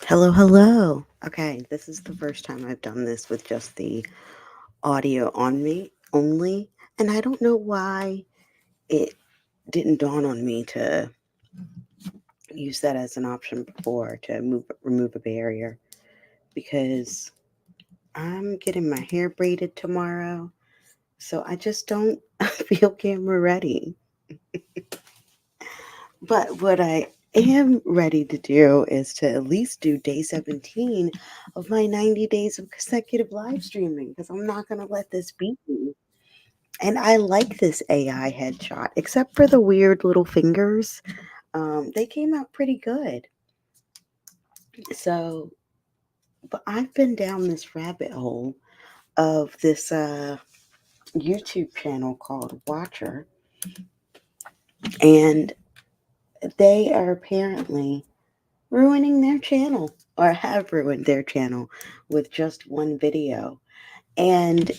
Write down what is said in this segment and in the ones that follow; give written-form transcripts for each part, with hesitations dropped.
Hello, hello. Okay, this is the first time I've done this with just the audio on me only, and I don't know why it didn't dawn on me to use that as an option before to remove a barrier because I'm getting my hair braided tomorrow, so I just don't feel camera ready. But what I am ready to do is to at least do day 17 of my 90 days of consecutive live streaming because I'm not going to let this beat me. And I like this AI headshot, except for the weird little fingers. They came out pretty good. So, but I've been down this rabbit hole of this YouTube channel called Watcher, and they are apparently ruining their channel or have ruined their channel with just one video. And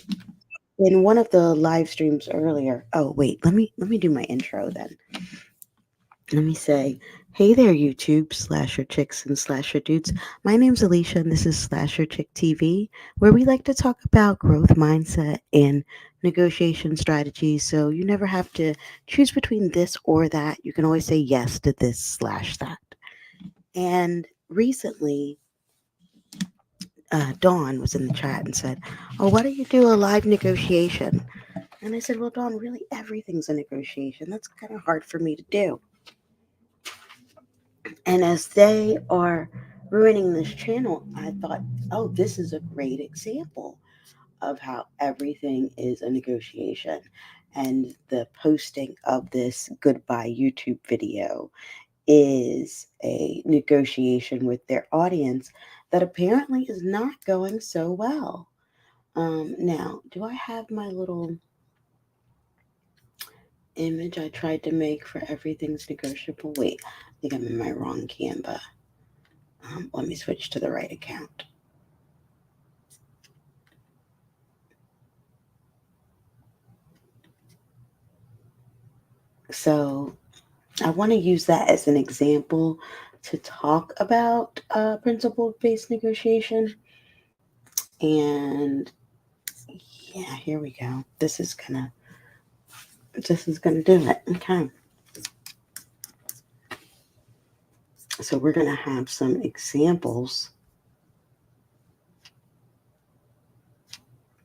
in one of the live streams earlier, oh wait, let me do my intro then. Let me say, hey there, YouTube slasher chicks and slasher dudes. My name's Alicia, and this is Slasher Chick TV, where we like to talk about growth mindset and negotiation strategies. So you never have to choose between this or that. You can always say yes to this slash that. And recently, Dawn was in the chat and said, "Oh, why don't you do a live negotiation?" And I said, "Well, Dawn, really everything's a negotiation. That's kind of hard for me to do." And as they are ruining this channel, I thought, oh, this is a great example of how everything is a negotiation. And the posting of this goodbye YouTube video is a negotiation with their audience that apparently is not going so well. Now, do I have my little image I tried to make for everything's negotiable? Wait, I think I'm in my wrong Canva. Let me switch to the right account. So I want to use that as an example to talk about principle-based negotiation. And yeah, here we go. This is gonna do it. Okay. So we're gonna have some examples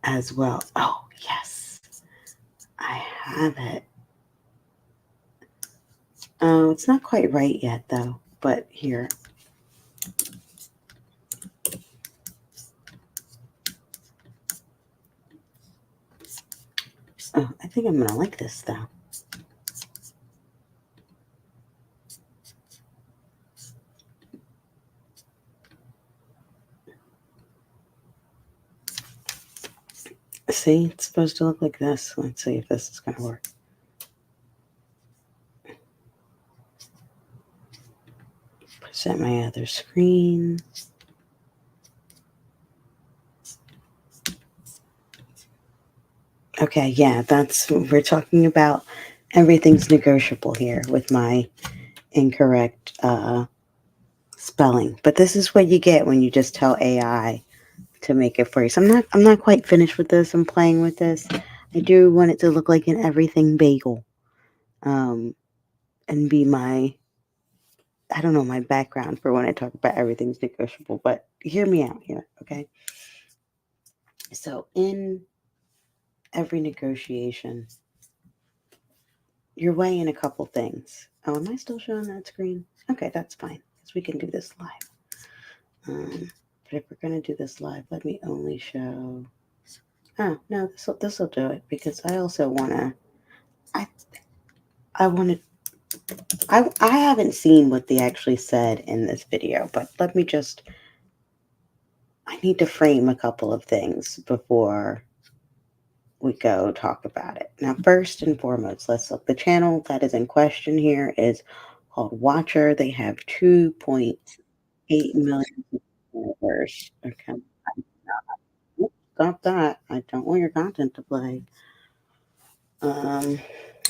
as well. Oh yes, I have it. Oh, it's not quite right yet though. But here, oh, I think I'm gonna like this though. See, it's supposed to look like this. Let's see if this is gonna work. Present my other screen. Okay, yeah, we're talking about everything's negotiable here with my incorrect spelling. But this is what you get when you just tell AI to make it for you. So I'm not quite finished with this. I'm playing with this. I do want it to look like an everything bagel. Um and be my I don't know, my background for when I talk about everything's negotiable, but hear me out here, okay? So in every negotiation, you're weighing a couple things. Oh, am I still showing that screen? Okay, that's fine because we can do this live. But if we're gonna do this live, let me only show. Oh no, this will do it because I also wanna. I I wanna. I haven't seen what they actually said in this video, but let me just. I need to frame a couple of things before we go talk about it. Now, first and foremost, let's look. The channel that is in question here is called Watcher. They have 2.8 million subscribers. Okay. Stop that. I don't want your content to play. Um,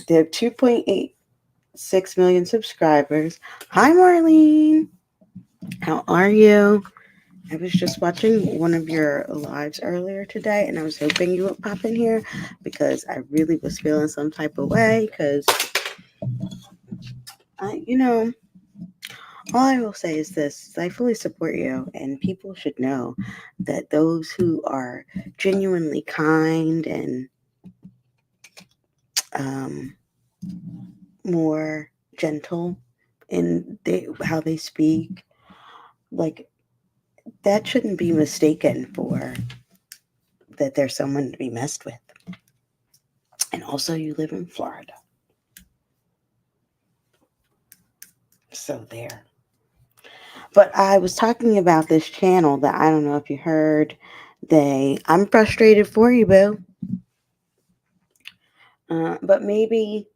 they have 2.86 million subscribers. Hi, Marlene. How are you? I was just watching one of your lives earlier today, and I was hoping you would pop in here because I really was feeling some type of way. Because I, all I will say is this: I fully support you, and people should know that those who are genuinely kind and um, more gentle in how they speak, like that shouldn't be mistaken for that there's someone to be messed with. And also, you live in Florida. So, there. But I was talking about this channel that I don't know if you heard. I'm frustrated for you, boo. But maybe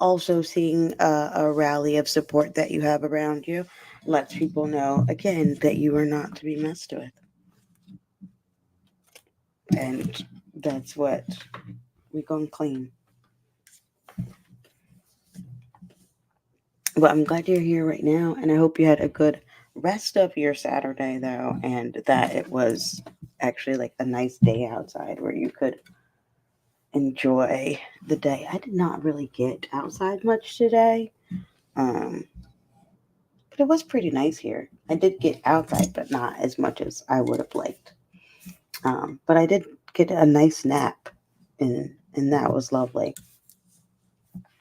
also seeing a rally of support that you have around you lets people know, again, that you are not to be messed with. And that's what we're going to claim. But I'm glad you're here right now, and I hope you had a good rest of your Saturday, though, and that it was actually like a nice day outside where you could enjoy the day. I did not really get outside much today, um, but it was pretty nice here. I did get outside, but not as much as I would have liked. But I did get a nice nap, and that was lovely.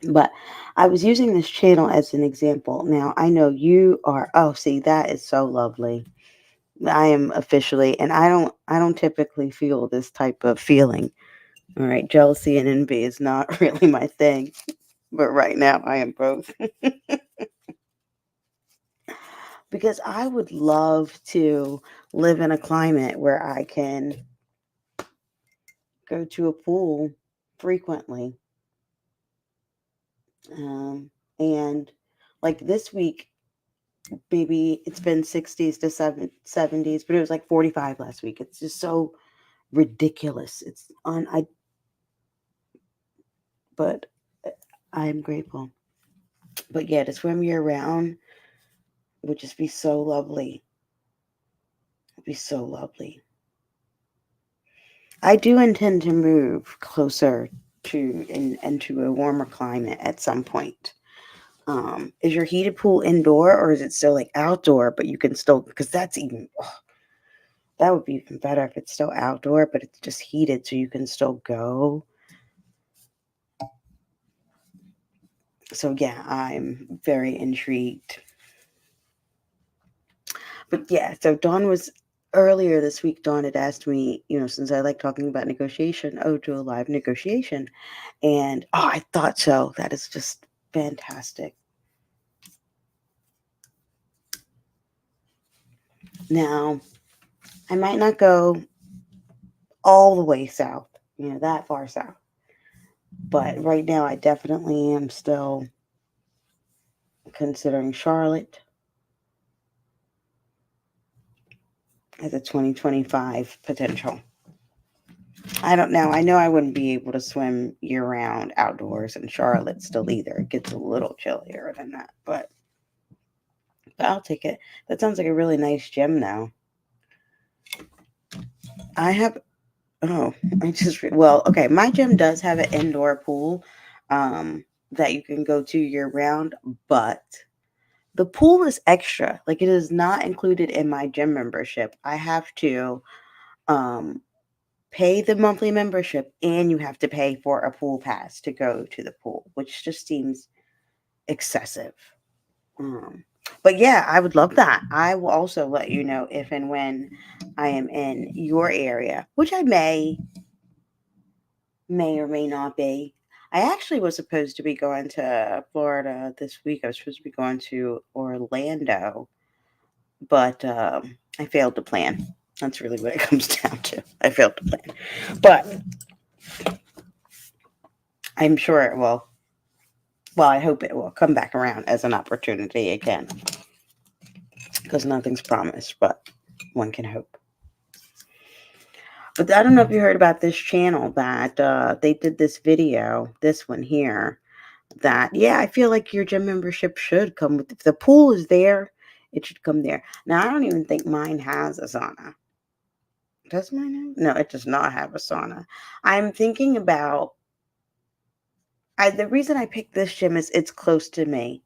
But I was using this channel as an example. Now I know you are. Oh, see, that is so lovely. I am officially, and I don't typically feel this type of feeling. All right, jealousy and envy is not really my thing, but right now I am both. Because I would love to live in a climate where I can go to a pool frequently. And like this week, maybe it's been 60s to 70s, but it was like 45 last week. It's just so ridiculous. It's on I but I'm grateful. But yeah, to swim year round would just be so lovely. It'd be so lovely. I do intend to move closer to into a warmer climate at some point. Is your heated pool indoor or is it still like outdoor? But you can still, because that's even that would be even better if it's still outdoor, but it's just heated so you can still go. So yeah, I'm very intrigued. But yeah, so Dawn was earlier this week. Dawn had asked me, since I like talking about negotiation, do a live negotiation, and I thought so. That is just fantastic. Now, I might not go all the way south, that far south, but right now I definitely am still considering Charlotte as a 2025 potential. I don't know. I know I wouldn't be able to swim year round outdoors in Charlotte still either. It gets a little chillier than that, but I'll take it. That sounds like a really nice gym now. I have well, okay, my gym does have an indoor pool that you can go to year round, but the pool is extra. Like it is not included in my gym membership. I have to um pay the monthly membership and you have to pay for a pool pass to go to the pool, which just seems excessive. Um, but yeah, I would love that. I will also let you know if and when I am in your area, which I may or may not be. I actually was supposed to be going to Florida this week. I was supposed to be going to Orlando, but I failed to plan. That's really what it comes down to. I failed to plan. But I'm sure it will. Well, I hope it will come back around as an opportunity again because nothing's promised, but one can hope. But I don't know if you heard about this channel that they did this video, this one here, that, yeah, I feel like your gym membership should come with, if the pool is there, it should come there. Now, I don't even think mine has a sauna. Does mine have? No, it does not have a sauna. I'm thinking about, the reason I picked this gym is it's close to me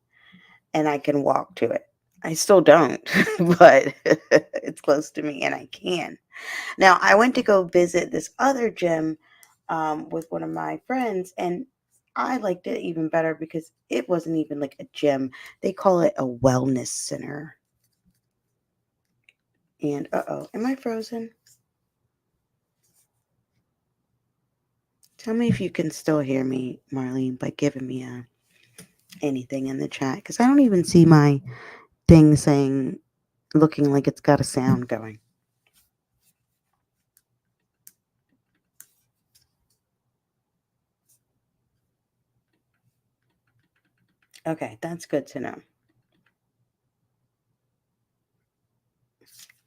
and I can walk to it. I still don't, but it's close to me and I can. Now, I went to go visit this other gym with one of my friends, and I liked it even better because it wasn't even like a gym. They call it a wellness center. And am I frozen? Tell me if you can still hear me, Marlene, by giving me anything in the chat, because I don't even see my thing saying, looking like it's got a sound going. Okay, that's good to know.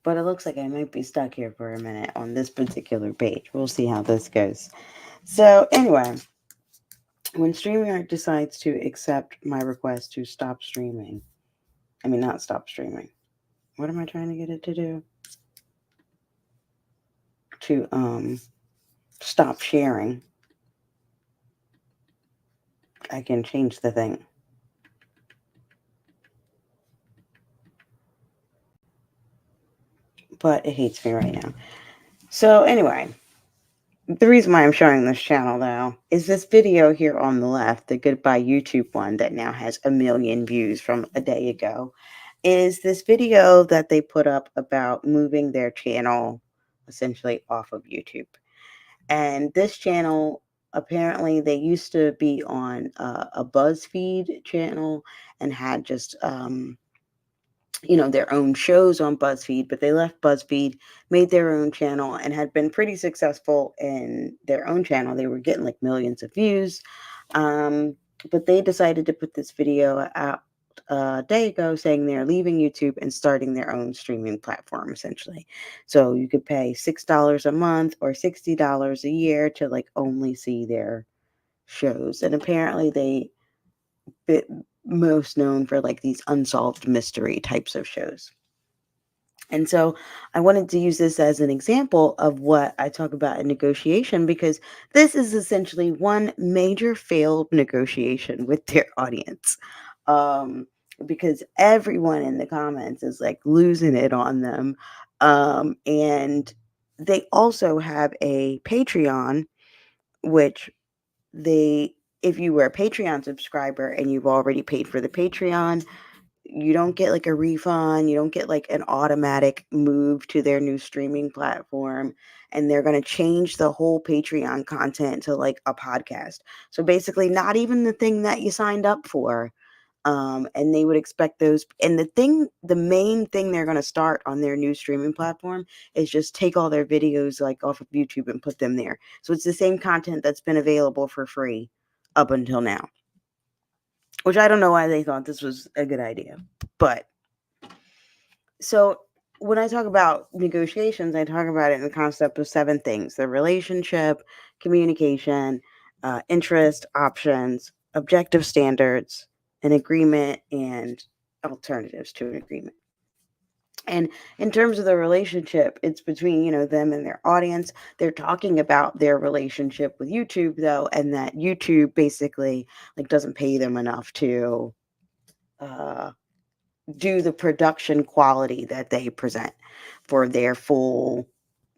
But it looks like I might be stuck here for a minute on this particular page. We'll see how this goes. So anyway, when StreamYard decides to accept my request to stop streaming, not stop streaming. What am I trying to get it to do? To stop sharing. I can change the thing. But it hates me right now. So anyway, the reason why I'm showing this channel though is this video here on the left, the Goodbye YouTube one that now has 1 million views from a day ago, is this video that they put up about moving their channel essentially off of YouTube. And this channel, apparently they used to be on a BuzzFeed channel and had just their own shows on BuzzFeed, but they left BuzzFeed, made their own channel, and had been pretty successful in their own channel. They were getting like millions of views. But they decided to put this video out a day ago saying they're leaving YouTube and starting their own streaming platform, essentially. So you could pay $6 a month or $60 a year to like only see their shows. And apparently they bit most known for like these unsolved mystery types of shows. And so I wanted to use this as an example of what I talk about in negotiation, because this is essentially one major failed negotiation with their audience. Um, because everyone in the comments is like losing it on them. And they also have a Patreon, which if you were a Patreon subscriber and you've already paid for the Patreon, you don't get like a refund, you don't get like an automatic move to their new streaming platform, and they're going to change the whole Patreon content to like a podcast. So basically not even the thing that you signed up for. And they would expect those, and the main thing they're going to start on their new streaming platform is just take all their videos like off of YouTube and put them there. So it's the same content that's been available for free up until now. Which I don't know why they thought this was a good idea. But so when I talk about negotiations, I talk about it in the concept of 7 things: the relationship, communication, interest, options, objective standards, an agreement, and alternatives to an agreement. And in terms of the relationship, it's between, them and their audience. They're talking about their relationship with YouTube though, and that YouTube basically like doesn't pay them enough to do the production quality that they present for their full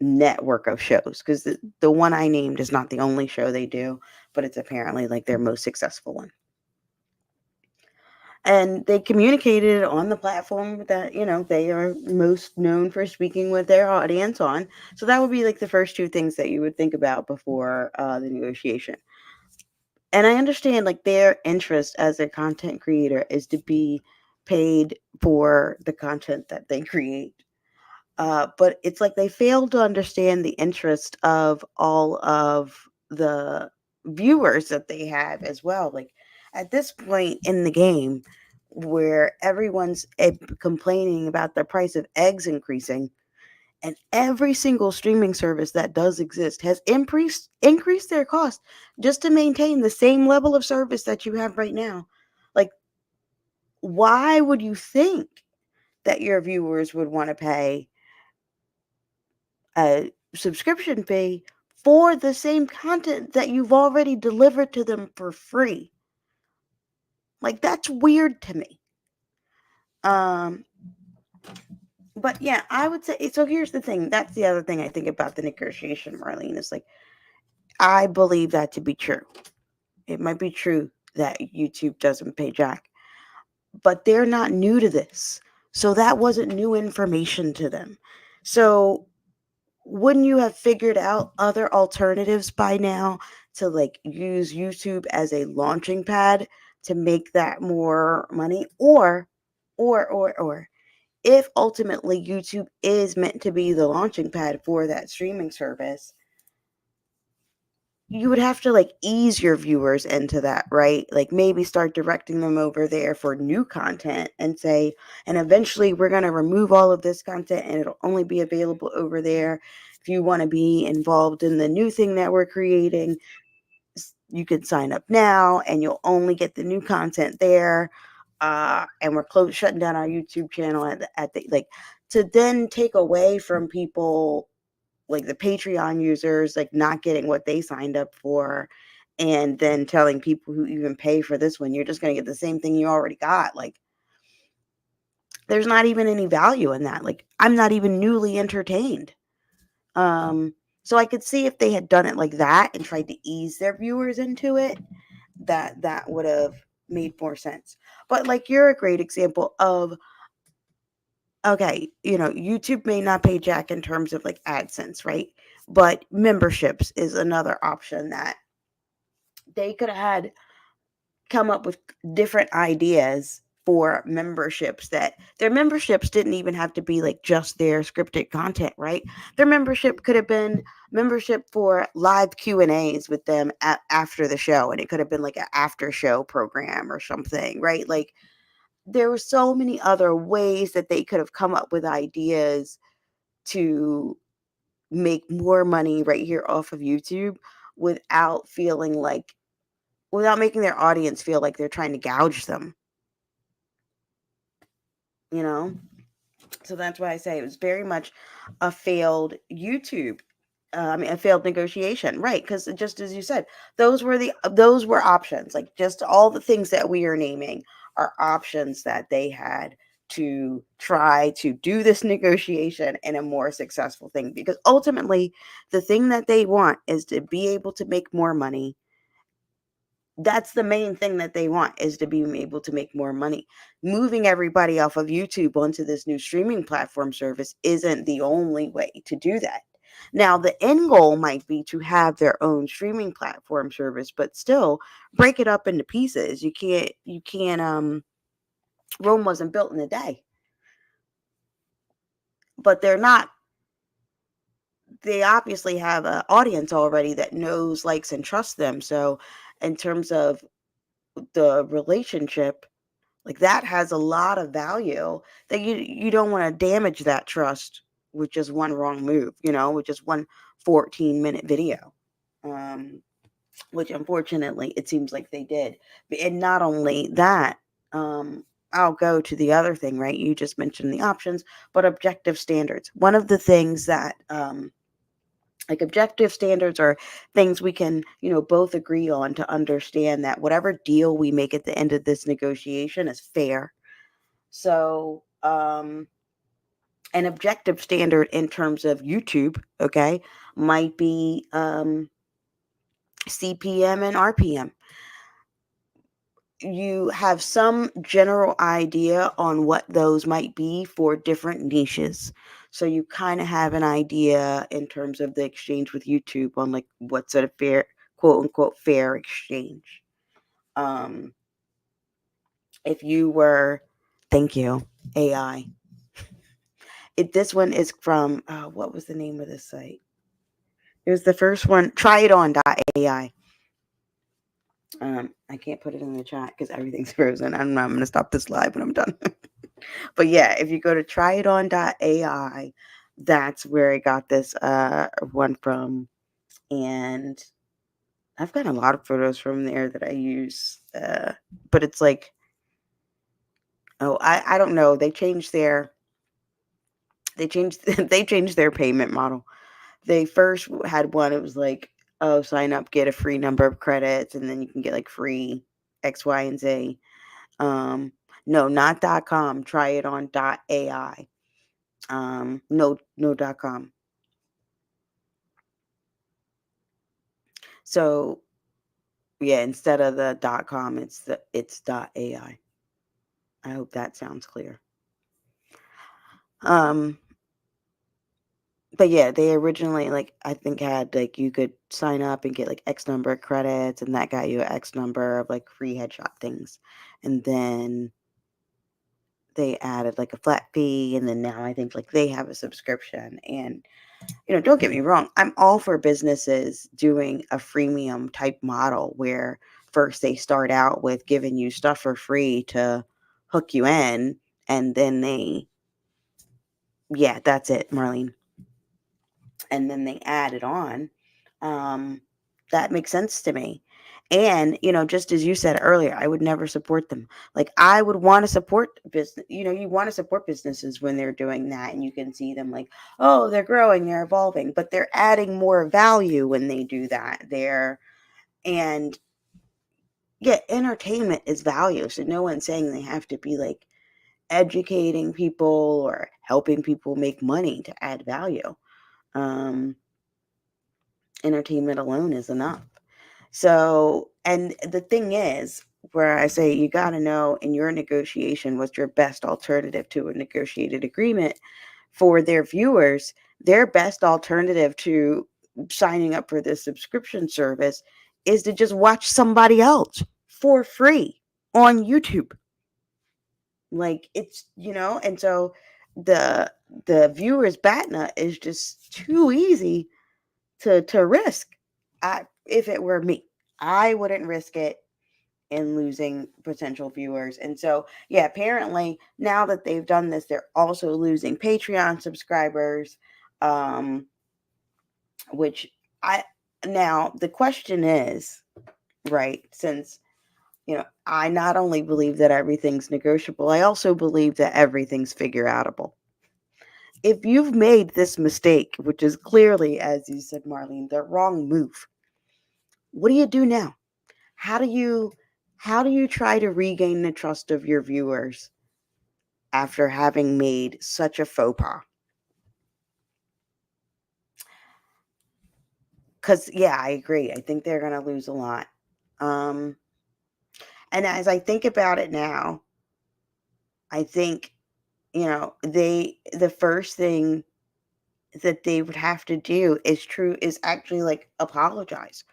network of shows. Because the one I named is not the only show they do, but it's apparently like their most successful one. And they communicated on the platform that, they are most known for speaking with their audience on. So that would be like the first 2 things that you would think about before the negotiation. And I understand like their interest as a content creator is to be paid for the content that they create. But it's like they fail to understand the interest of all of the viewers that they have as well. Like at this point in the game where everyone's complaining about the price of eggs increasing, and every single streaming service that does exist has increased their cost just to maintain the same level of service that you have right now. Like, why would you think that your viewers would want to pay a subscription fee for the same content that you've already delivered to them for free. Like, that's weird to me. But yeah, I would say, so here's the thing. That's the other thing I think about the negotiation, Marlene, is like, I believe that to be true. It might be true that YouTube doesn't pay Jack, but they're not new to this. So that wasn't new information to them. So wouldn't you have figured out other alternatives by now to like use YouTube as a launching pad to make that more money? Or if ultimately YouTube is meant to be the launching pad for that streaming service, you would have to like ease your viewers into that, right? Like maybe start directing them over there for new content and say, and eventually we're going to remove all of this content and it'll only be available over there. If you want to be involved in the new thing that we're creating, you can sign up now and you'll only get the new content there. And we're shutting down our YouTube channel at the like, to then take away from people like the Patreon users, like not getting what they signed up for, and then telling people who even pay for this one, you're just going to get the same thing you already got. Like, there's not even any value in that. Like, I'm not even newly entertained. So I could see if they had done it like that and tried to ease their viewers into it, that would have made more sense. But like, you're a great example of, okay, YouTube may not pay Jack in terms of like AdSense, right? But memberships is another option that they could have had come up with different ideas for memberships, that their memberships didn't even have to be like just their scripted content, right? Their membership could have been membership for live Q&As with them after the show, and it could have been like an after show program or something, right? Like, there were so many other ways that they could have come up with ideas to make more money right here off of YouTube without feeling like, without making their audience feel like they're trying to gouge them, you know? So that's why I say it was very much a failed YouTube. A failed negotiation, right? Because just as you said, those were options. Like, just all the things that we are naming are options that they had to try to do this negotiation in a more successful thing. Because ultimately, the thing that they want is to be able to make more money. That's the main thing that they want, is to be able to make more money. Moving everybody off of YouTube onto this new streaming platform service isn't the only way to do that. Now, the end goal might be to have their own streaming platform service, but still break it up into pieces. You can't Rome wasn't built in a day. But they obviously have an audience already that knows, likes, and trusts them. So in terms of the relationship, like, that has a lot of value, that you don't want to damage that trust with just one wrong move, with just one 14-minute video. Which unfortunately it seems like they did. And not only that, I'll go to the other thing, right? You just mentioned the options, but objective standards. One of the things that like, objective standards are things we can, both agree on to understand that whatever deal we make at the end of this negotiation is fair. So, an objective standard in terms of YouTube, okay, might be CPM and RPM. You have some general idea on what those might be for different niches. So you kind of have an idea in terms of the exchange with YouTube on like what's a fair, quote unquote, fair exchange. Um, if you were, thank you, AI. This one is from, what was the name of this site? It was the first one, tryiton.ai. I can't put it in the chat because everything's frozen. I'm going to stop this live when I'm done. But yeah, if you go to tryiton.ai, that's where I got this one from. And I've got a lot of photos from there that I use. But it's like, I don't know. They changed their they changed their payment model. They first had one, it was like, oh, sign up, get a free number of credits, and then you can get like free X, Y, and Z. No, not .com. Try it on .ai. No .com. So yeah, instead of the .com, it's .ai. I hope that sounds clear. But yeah, they originally, like, I think had, like, you could sign up and get, like, X number of credits, and that got you X number of, like, free headshot things. And then they added, like, a flat fee, and then now I think, like, they have a subscription. And, don't get me wrong, I'm all for businesses doing a freemium type model where first they start out with giving you stuff for free to hook you in, and then yeah, that's it, Marlene. And then they add it on. That makes sense to me. And, just as you said earlier, I would never support them. Like, I would want to support business. You want to support businesses when they're doing that, and you can see them like, oh, they're growing, they're evolving, but they're adding more value when they do that. And yeah, entertainment is value. So no one's saying they have to be like educating people or helping people make money to add value. Entertainment alone is enough. So, and the thing is, where I say you got to know in your negotiation what's your best alternative to a negotiated agreement for their viewers. Their best alternative to signing up for this subscription service is to just watch somebody else for free on YouTube. Like, it's, and so the viewers BATNA is just too easy to risk. If it were me, I wouldn't risk it in losing potential viewers. And so, yeah, apparently now that they've done this, they're also losing Patreon subscribers, which now the question is, right, since, I not only believe that everything's negotiable, I also believe that everything's figure outable. If you've made this mistake, which is clearly, as you said, Marlene, the wrong move, what do you do now? How do you try to regain the trust of your viewers after having made such a faux pas? Because, yeah, I agree. I think they're going to lose a lot. And as I think about it now, I think, the first thing that they would have to do is actually like apologize,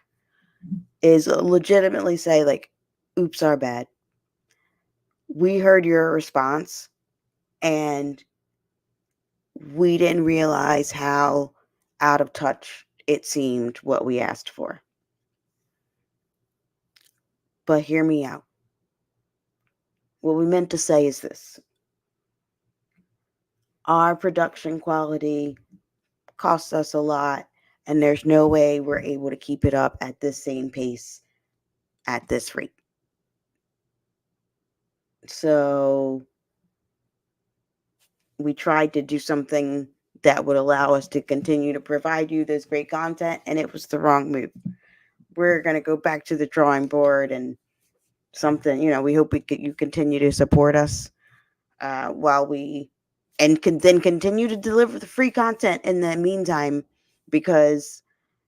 is legitimately say like, oops, our bad. We heard your response and we didn't realize how out of touch it seemed what we asked for. But hear me out. What we meant to say is this. Our production quality costs us a lot, and there's no way we're able to keep it up at this same pace at this rate. So we tried to do something that would allow us to continue to provide you this great content, and it was the wrong move. We're going to go back to the drawing board and something, we hope you continue to support us while we, and then continue to deliver the free content in the meantime, because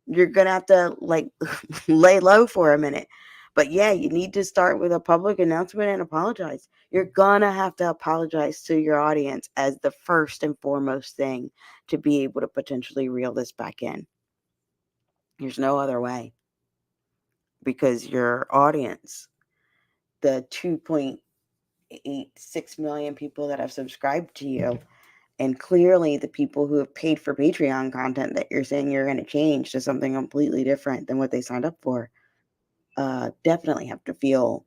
you're going to have to like lay low for a minute. But yeah, you need to start with a public announcement and apologize. You're going to have to apologize to your audience as the first and foremost thing to be able to potentially reel this back in. There's no other way, because your audience, the 2.86 million people that have subscribed to you, and clearly the people who have paid for Patreon content that you're saying you're going to change to something completely different than what they signed up for, definitely have to feel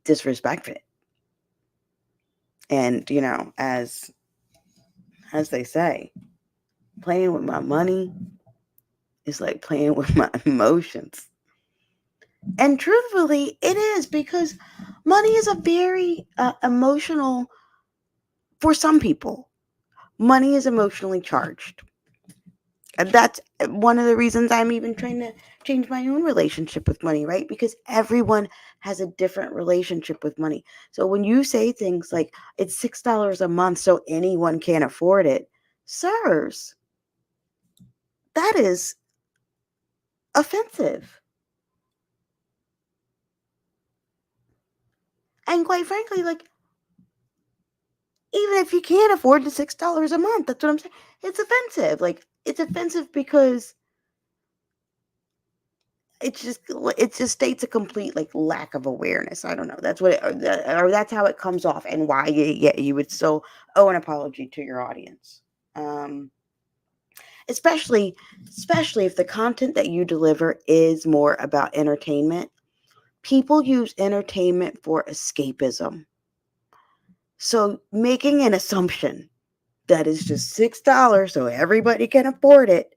disrespected. And, as they say, playing with my money is like playing with my emotions. And truthfully, it is, because money is a very emotional, for some people, money is emotionally charged. And that's one of the reasons I'm even trying to change my own relationship with money, right? Because everyone has a different relationship with money. So when you say things like it's $6 a month so anyone can afford it, sirs, that is offensive. And quite frankly, like, even if you can't afford the $6 a month, that's what I'm saying. It's offensive. Like, it's offensive because it just states a complete like lack of awareness. I don't know. That's what or that's how it comes off, and why you would still owe an apology to your audience. Um, especially especially if the content that you deliver is more about entertainment. People use entertainment for escapism. So making an assumption that is just $6 so everybody can afford it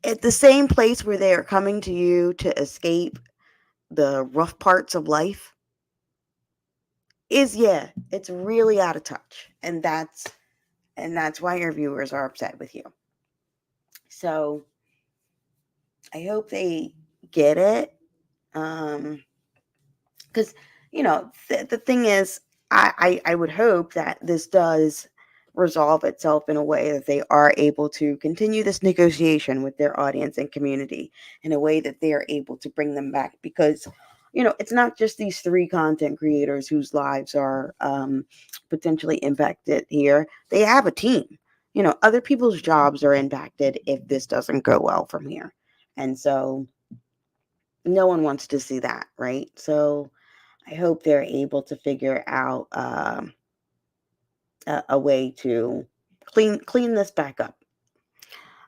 at the same place where they are coming to you to escape the rough parts of life is, yeah, it's really out of touch. And that's why your viewers are upset with you. So I hope they get it. Because the thing is, I would hope that this does resolve itself in a way that they are able to continue this negotiation with their audience and community in a way that they are able to bring them back. Because it's not just these three content creators whose lives are potentially impacted here. They have a team. Other people's jobs are impacted if this doesn't go well from here. And so no one wants to see that, right? So I hope they're able to figure out a way to clean this back up.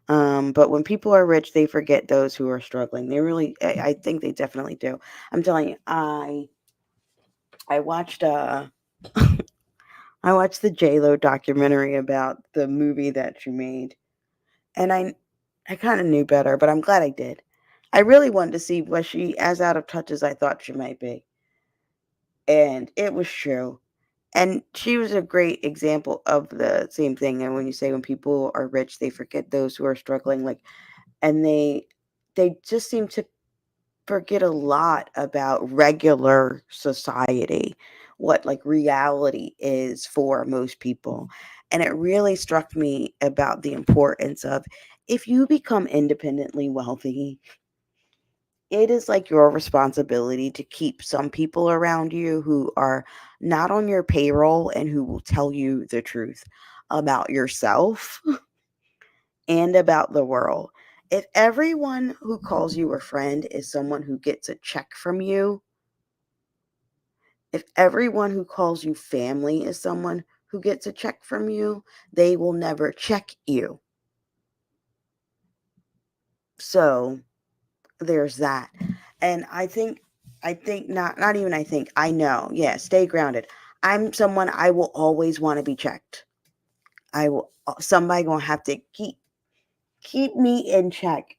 But when people are rich, they forget those who are struggling. They really, I think they definitely do. I'm telling you, I watched I watched the J-Lo documentary about the movie that she made, and I kind of knew better, but I'm glad I did. I really wanted to see, was she as out of touch as I thought she might be, and it was true. And she was a great example of the same thing. And when you say when people are rich, they forget those who are struggling, like, and they just seem to forget a lot about regular society, what like reality is for most people. And it really struck me about the importance of, if you become independently wealthy, it is like your responsibility to keep some people around you who are not on your payroll and who will tell you the truth about yourself and about the world. If everyone who calls you a friend is someone who gets a check from you, if everyone who calls you family is someone who gets a check from you, they will never check you. So there's that. And I think not even I think, I know. Yeah, stay grounded. I'm someone, I will always want to be checked. I will Somebody going to have to keep me in check.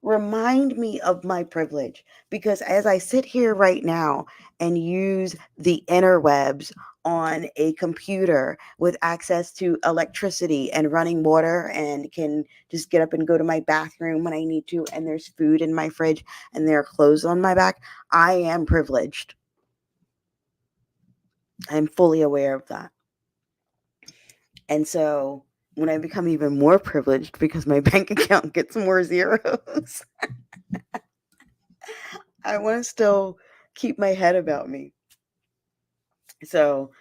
Remind me of my privilege, because as I sit here right now and use the interwebs on a computer with access to electricity and running water, and can just get up and go to my bathroom when I need to, and there's food in my fridge and there are clothes on my back, I am privileged. I'm fully aware of that. And so when I become even more privileged because my bank account gets more zeros, I want to still keep my head about me. So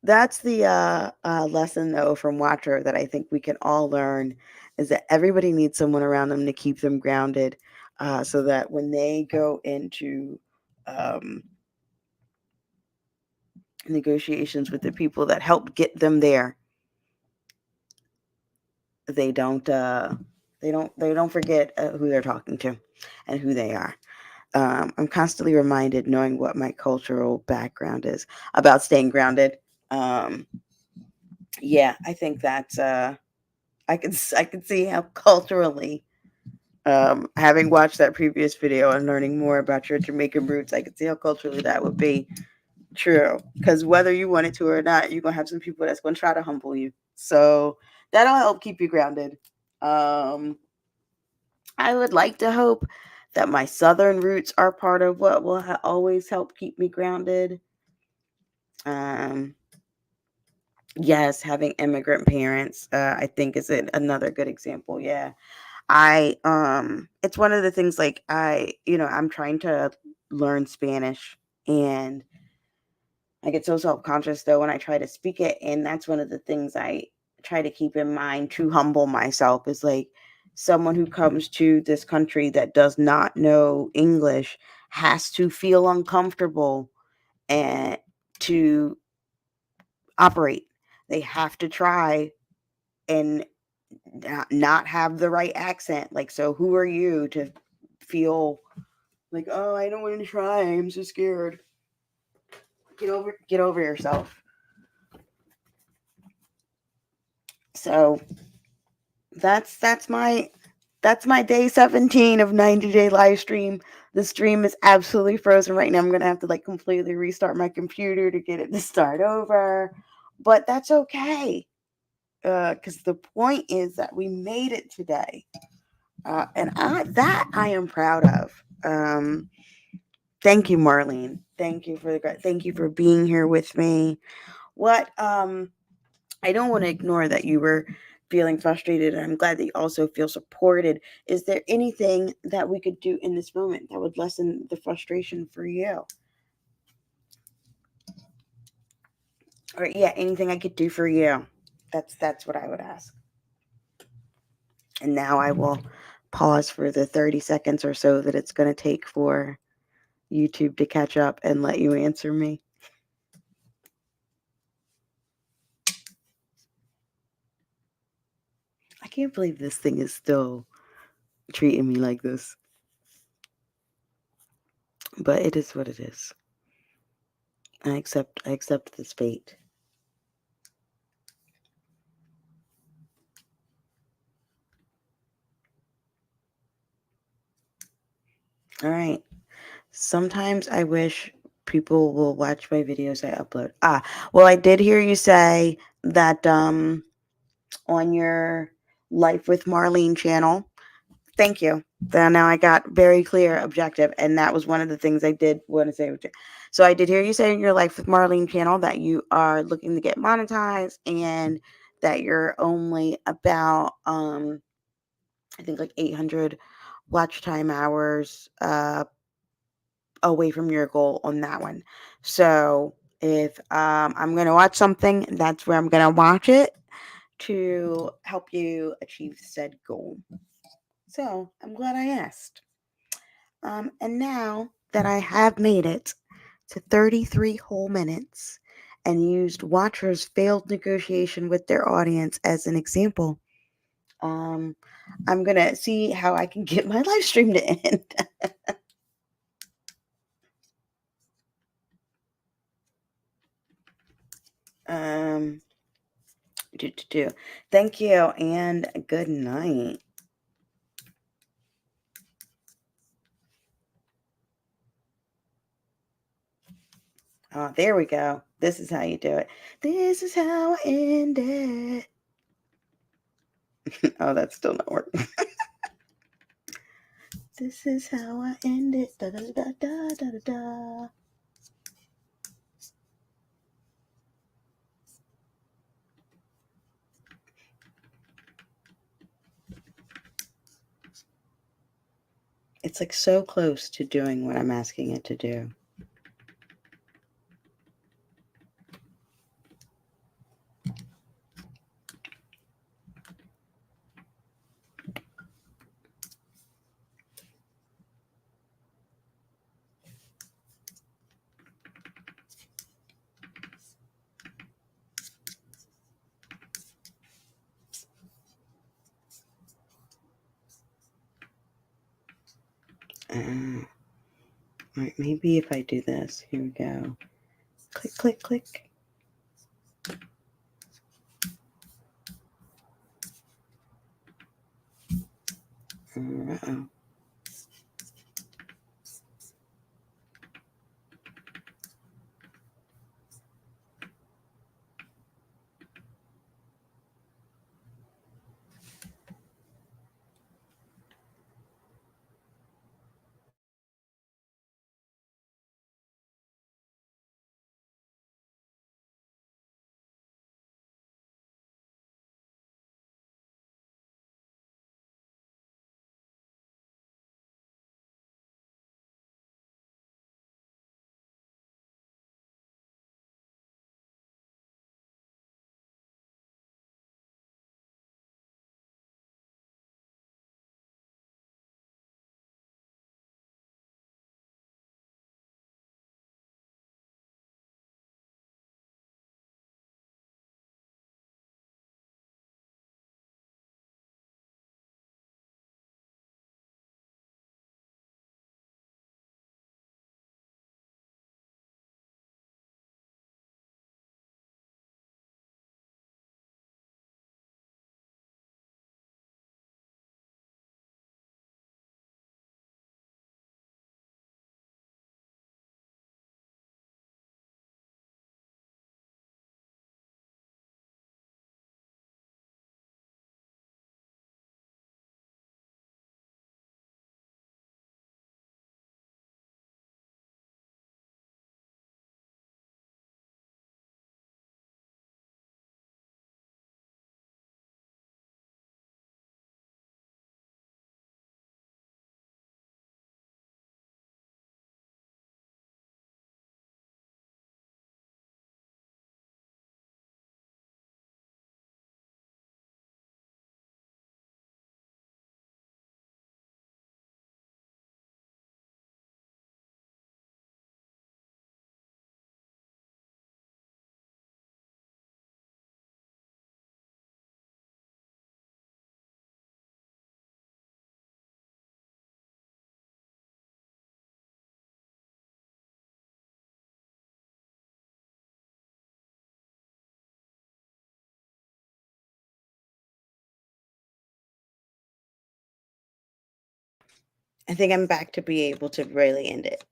that's the lesson, though, from Watcher, that I think we can all learn, is that everybody needs someone around them to keep them grounded, so that when they go into um, negotiations with the people that helped get them there, they don't forget who they're talking to and who they are. I'm constantly reminded, knowing what my cultural background is, about staying grounded. Um, yeah, I think that's I can see how culturally, having watched that previous video and learning more about your Jamaican roots, I could see how culturally that would be True. Because whether you want it to or not, you're gonna have some people that's gonna try to humble you. So that'll help keep you grounded. Um, I would like to hope that my southern roots are part of what will always help keep me grounded. Um, yes, having immigrant parents, I think is another good example. Yeah, it's one of the things like I'm trying to learn Spanish, and I get so self-conscious though when I try to speak it, and that's one of the things I try to keep in mind to humble myself is like someone who comes to this country that does not know English has to feel uncomfortable and to operate. They have to try and not have the right accent. Like, so who are you to feel like, oh, I don't want to try. I'm so scared. Get over yourself. So that's my day 17 of 90-day live stream. The stream is absolutely frozen right now. I'm gonna have to like completely restart my computer to get it to start over, but that's okay, because the point is that we made it today, and I am proud of. Thank you, Marlene. Thank you for being here with me. What I don't want to ignore that you were feeling frustrated, and I'm glad that you also feel supported. Is there anything that we could do in this moment that would lessen the frustration for you? Or yeah, anything I could do for you? That's what I would ask. And now I will pause for the 30 seconds or so that it's going to take for YouTube to catch up and let you answer me. I can't believe this thing is still treating me like this. But it is what it is. I accept this fate. All right. Sometimes I wish people will watch my videos I upload. Well, I did hear you say that on your Life with Marlene channel. Thank you. Now I got very clear objective, and that was one of the things I did want to say. So I did hear you say in your Life with Marlene channel that you are looking to get monetized, and that you're only about I think like 800 watch time hours away from your goal on that one. So if I'm going to watch something, that's where I'm going to watch it to help you achieve said goal. So I'm glad I asked. And now that I have made it to 33 whole minutes and used Watcher's failed negotiation with their audience as an example, I'm going to see how I can get my live stream to end. um, Thank you and good night. Oh, there we go. This is how you do it. This is how I end it. Oh, that's still not working. This is how I end it. Da da da da da da da. It's like so close to doing what I'm asking it to do. All right, maybe if I do this, here we go. Click, click, click. Uh-oh. I think I'm back to be able to really end it.